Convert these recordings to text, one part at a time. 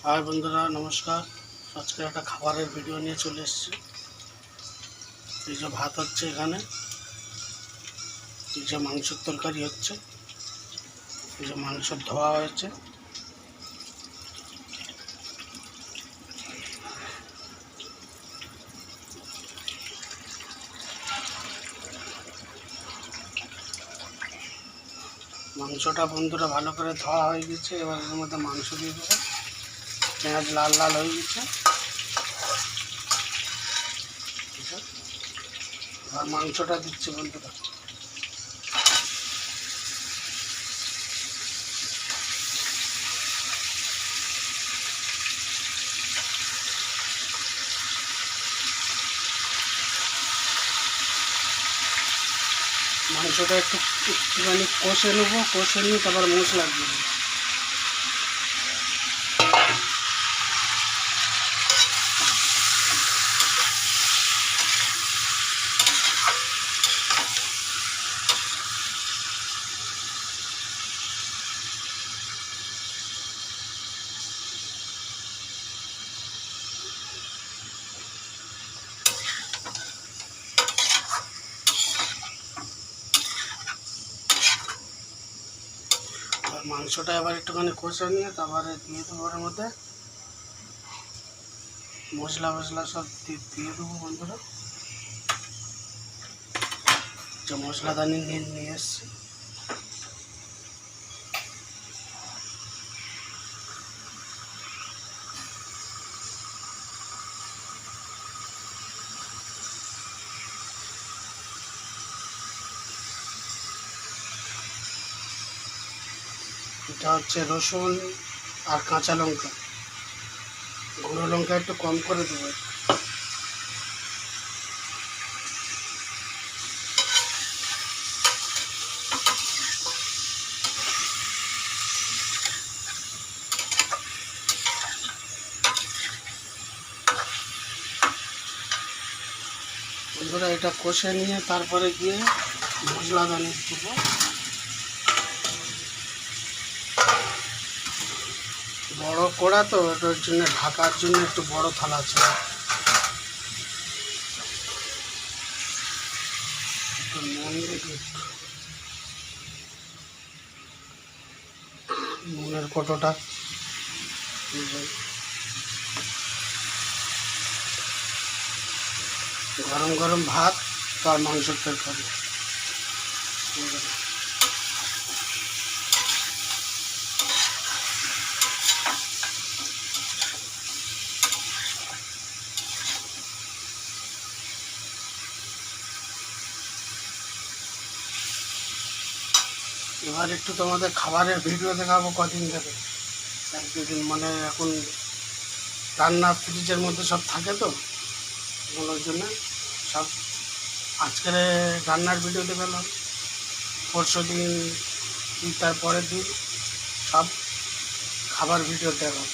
हाय बंधुरा नमस्कार। आज के एक खाबार भिडियो निये चले एसेछि। जो भात होच्छे एखाने, जो मांसर तरकारी होच्छे, जो मांस धोया होयेछे, मांसटा बंधुरा भालो करे धोया हये गेछे। एबार एर मধ্যে मांस दिये देब। पेঁয়াজ लाल लाल হয়ে গেছে। আর মাংসটা দিচ্ছি বন্ধুরা। মাংসটা একটুখানি কষে নেবো, কষে নিয়ে তারপর মশলা দিয়ে দেবো। মাংসটা এবার একটুখানি কষে নিয়ে তারপরে দিয়ে দেবো ওর মধ্যে মশলা সব দিয়ে দেবো বন্ধুরা। যে মশলাদানি নিয়ে এসছি, এটা হচ্ছে রসুন আর কাঁচা লঙ্কা। গুঁড়ো লঙ্কা একটু কম করে দেবো। বন্ধুরা এটা কষে নিয়ে তারপরে গিয়ে মশলা দানি দেবো। বড় কড়া তো, এটার জন্য ঢাকার জন্য একটু বড় থালা ছিল। নুনের কটোটা, গরম গরম ভাত আর মাংসের তরকারি। এবার একটু তোমাদের খাবারের ভিডিও দেখাবো কদিন ধরে। এক দুদিন মানে এখন রান্না ফ্রিজের মধ্যে সব থাকে তো, ওগুলোর জন্য সব আজকের রান্নার ভিডিও দেখালাম। পরশু দিন তার পরের দিন সব খাবার ভিডিও দেখাবো।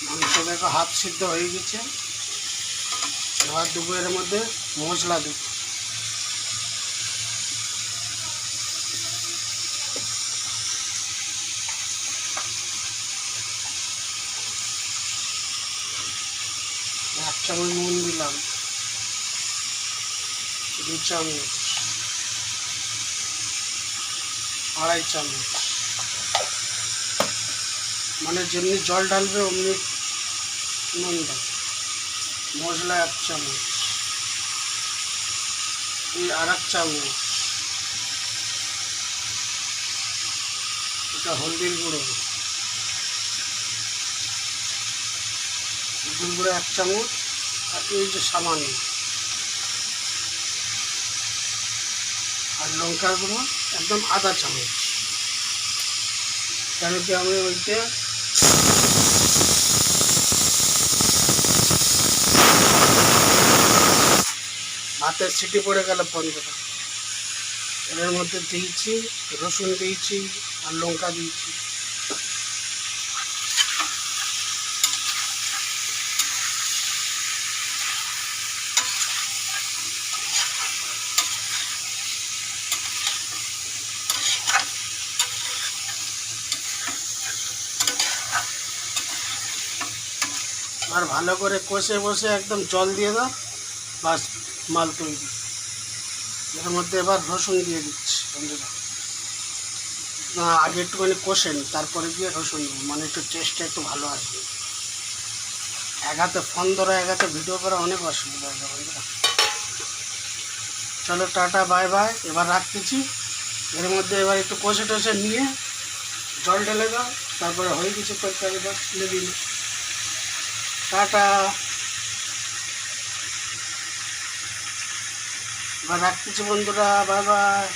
মাংস দেখো হাফ সিদ্ধ হয়ে গেছে। এবার দেবো এর মধ্যে মশলা দেব। এক চামচ নুন দিলাম, 2 চামচ, 2.5 চামচ, মানে যেমনি জল ঢালবে অমনি নুন দাও। মশলা 1 চামচ, 2.5 চামচ, এটা হলদির গুঁড়ো, 1 চামচ, আর এই যে সামান্য, আর লঙ্কার গুঁড়ো একদম 1/2 চামচ। কেন কি আমি ওইতে ভাতের সিটি পড়ে গেল বন্ধুরা। এর মধ্যে দিয়েছি রসুন দিয়েছি আর লঙ্কা দিয়েছি। আর ভালো করে কষে বসে একদম জল দিয়ে দাও, বাস মাল তৈরি। এর মধ্যে এবার রসুন দিয়ে দিচ্ছি বন্ধুরা। না, আগে একটুখানি কষে নিই, তারপরে দিয়ে রসুন দেবো, মানে একটু টেস্টটা একটু ভালো আসবে। এক হাতে ফোন ধরা, এক হাতে ভিডিও করা অনেক অসুবিধা হয়ে যাবে বন্ধুরা। চলো টাটা, বাই বাই, এবার রাখতেছি। এর মধ্যে এবার একটু কষে টষে নিয়ে জল ঢেলে দাও, তারপরে হয়ে গেছে তরকারি, বাস তুলে দিন। টাটা, এবার রাখতেছি বন্ধুরা, বাই বাই।